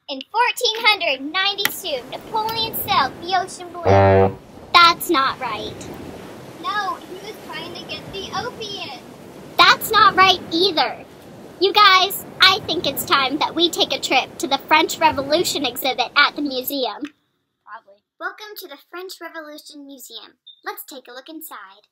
In 1492, Napoleon sailed the ocean blue. That's not right. No, he was trying to get the opium. That's not right either. You guys, I think it's time that we take a trip to the French Revolution exhibit at the museum. Probably. Welcome to the French Revolution Museum. Let's take a look inside.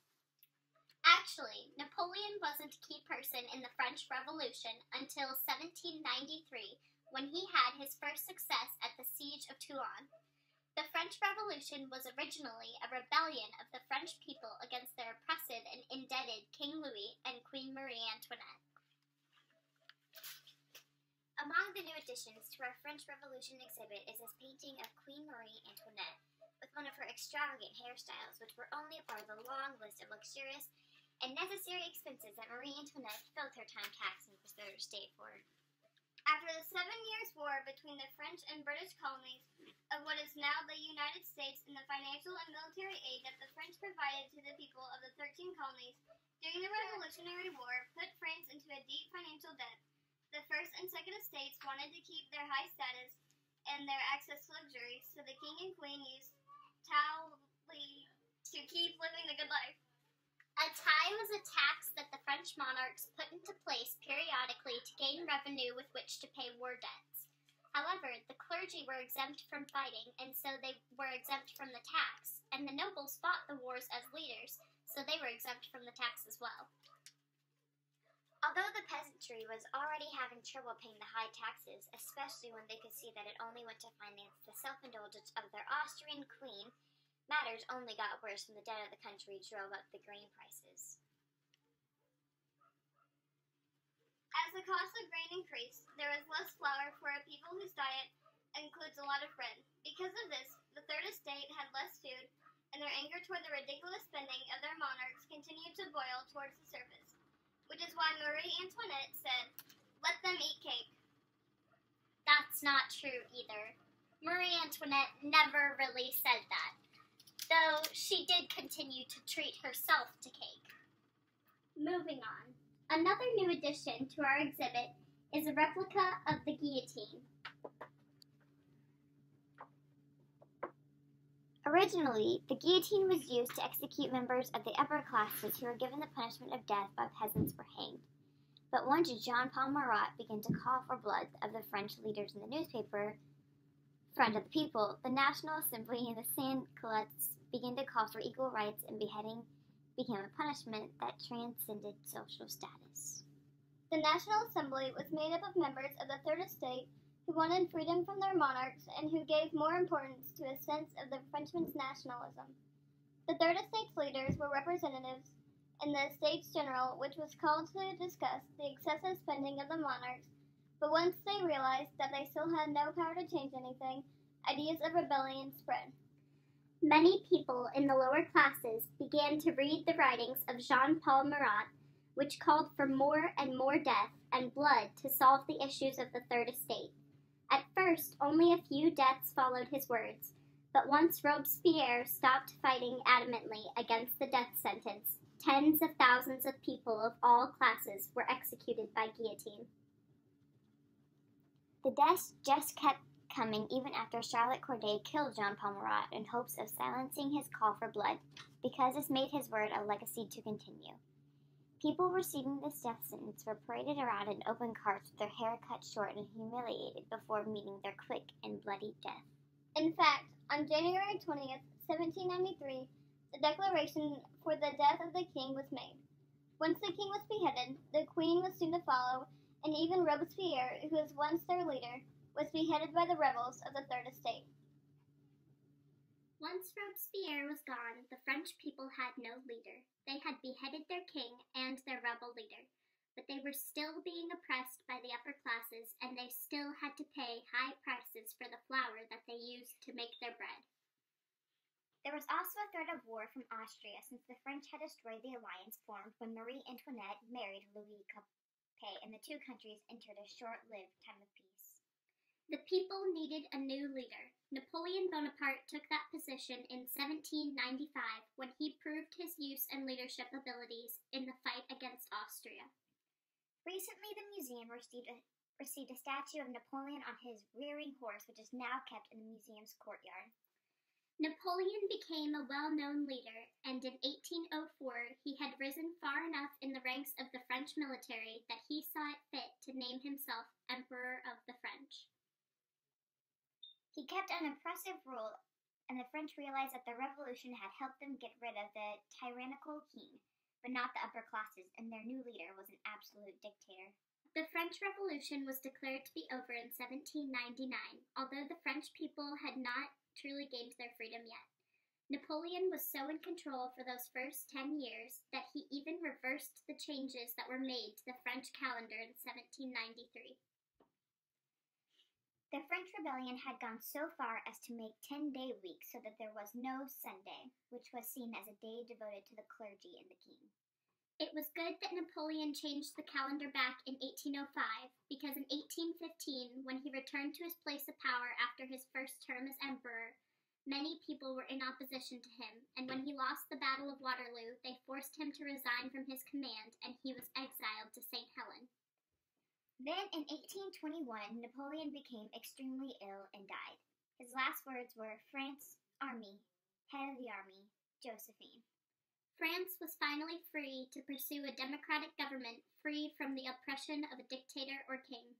Actually, Napoleon wasn't a key person in the French Revolution until 1793, when he had his first success at the Siege of Toulon. The French Revolution was originally a rebellion of the French people against their oppressive and indebted King Louis and Queen Marie Antoinette. Among the new additions to our French Revolution exhibit is this painting of Queen Marie Antoinette, with one of her extravagant hairstyles, which were only a part of the long list of luxurious and necessary expenses that Marie Antoinette filled her time taxing the third estate for. After the 7 Years' War between the French and British colonies of what is now the United States and the financial and military aid that the French provided to the people of the 13 colonies during the Revolutionary War put France into a deep financial debt. The First and Second Estates wanted to keep their high status and their access to luxury, so the King and Queen used Tally to keep living the good life. A tithe was a tax that the French monarchs put into place periodically to gain revenue with which to pay war debts. However, the clergy were exempt from fighting, and so they were exempt from the tax, and the nobles fought the wars as leaders, so they were exempt from the tax as well. Although the peasantry was already having trouble paying the high taxes, especially when they could see that it only went to finance the self-indulgence of their Austrian queen, matters only got worse when the debt of the country drove up the grain prices. As the cost of grain increased, there was less flour for a people whose diet includes a lot of bread. Because of this, the Third Estate had less food, and their anger toward the ridiculous spending of their monarchs continued to boil towards the surface, which is why Marie Antoinette said, "Let them eat cake." That's not true either. Marie Antoinette never really said that, though she did continue to treat herself to cake. Moving on. Another new addition to our exhibit is a replica of the guillotine. Originally, the guillotine was used to execute members of the upper classes who were given the punishment of death while peasants were hanged. But once Jean-Paul Marat began to call for blood of the French leaders in the newspaper, Front of the People, the National Assembly and the sans-culottes began to call for equal rights, and beheading became a punishment that transcended social status. The National Assembly was made up of members of the Third Estate who wanted freedom from their monarchs and who gave more importance to a sense of the Frenchman's nationalism. The Third Estate's leaders were representatives in the Estates General, which was called to discuss the excessive spending of the monarchs, but once they realized that they still had no power to change anything, ideas of rebellion spread. Many people in the lower classes began to read the writings of Jean-Paul Marat, which called for more and more death and blood to solve the issues of the Third Estate. At first, only a few deaths followed his words, but once Robespierre stopped fighting adamantly against the death sentence, tens of thousands of people of all classes were executed by guillotine. The deaths just kept coming even after Charlotte Corday killed Jean-Paul Marat in hopes of silencing his call for blood, because this made his word a legacy to continue. People receiving this death sentence were paraded around in open carts with their hair cut short and humiliated before meeting their quick and bloody death. In fact, on January 20th, 1793, the declaration for the death of the king was made. Once the king was beheaded, the queen was soon to follow, and even Robespierre, who was once their leader, was beheaded by the rebels of the Third Estate. Once Robespierre was gone, the French people had no leader. They had beheaded their king and their rebel leader, but they were still being oppressed by the upper classes, and they still had to pay high prices for the flour that they used to make their bread. There was also a threat of war from Austria, since the French had destroyed the alliance formed when Marie Antoinette married Louis Capet, and the two countries entered a short-lived time of peace. The people needed a new leader. Napoleon Bonaparte took that position in 1795 when he proved his use and leadership abilities in the fight against Austria. Recently, the museum received a received a statue of Napoleon on his rearing horse, which is now kept in the museum's courtyard. Napoleon became a well-known leader, and in 1804 he had risen far enough in the ranks of the French military that he saw it fit to name himself Emperor of the French. He kept an oppressive rule, and the French realized that the revolution had helped them get rid of the tyrannical king, but not the upper classes, and their new leader was an absolute dictator. The French Revolution was declared to be over in 1799, although the French people had not truly gained their freedom yet. Napoleon was so in control for those first 10 years that he even reversed the changes that were made to the French calendar in 1793. The French rebellion had gone so far as to make 10-day weeks so that there was no Sunday, which was seen as a day devoted to the clergy and the king. It was good that Napoleon changed the calendar back in 1805, because in 1815, when he returned to his place of power after his first term as emperor, many people were in opposition to him, and when he lost the Battle of Waterloo, they forced him to resign from his command, and he was exiled to St. Helena. Then, in 1821, Napoleon became extremely ill and died. His last words were, "France, army, head of the army, Josephine." France was finally free to pursue a democratic government free from the oppression of a dictator or king.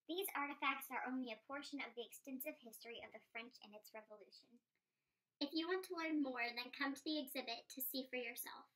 These artifacts are only a portion of the extensive history of the French and its revolution. If you want to learn more, then come to the exhibit to see for yourself.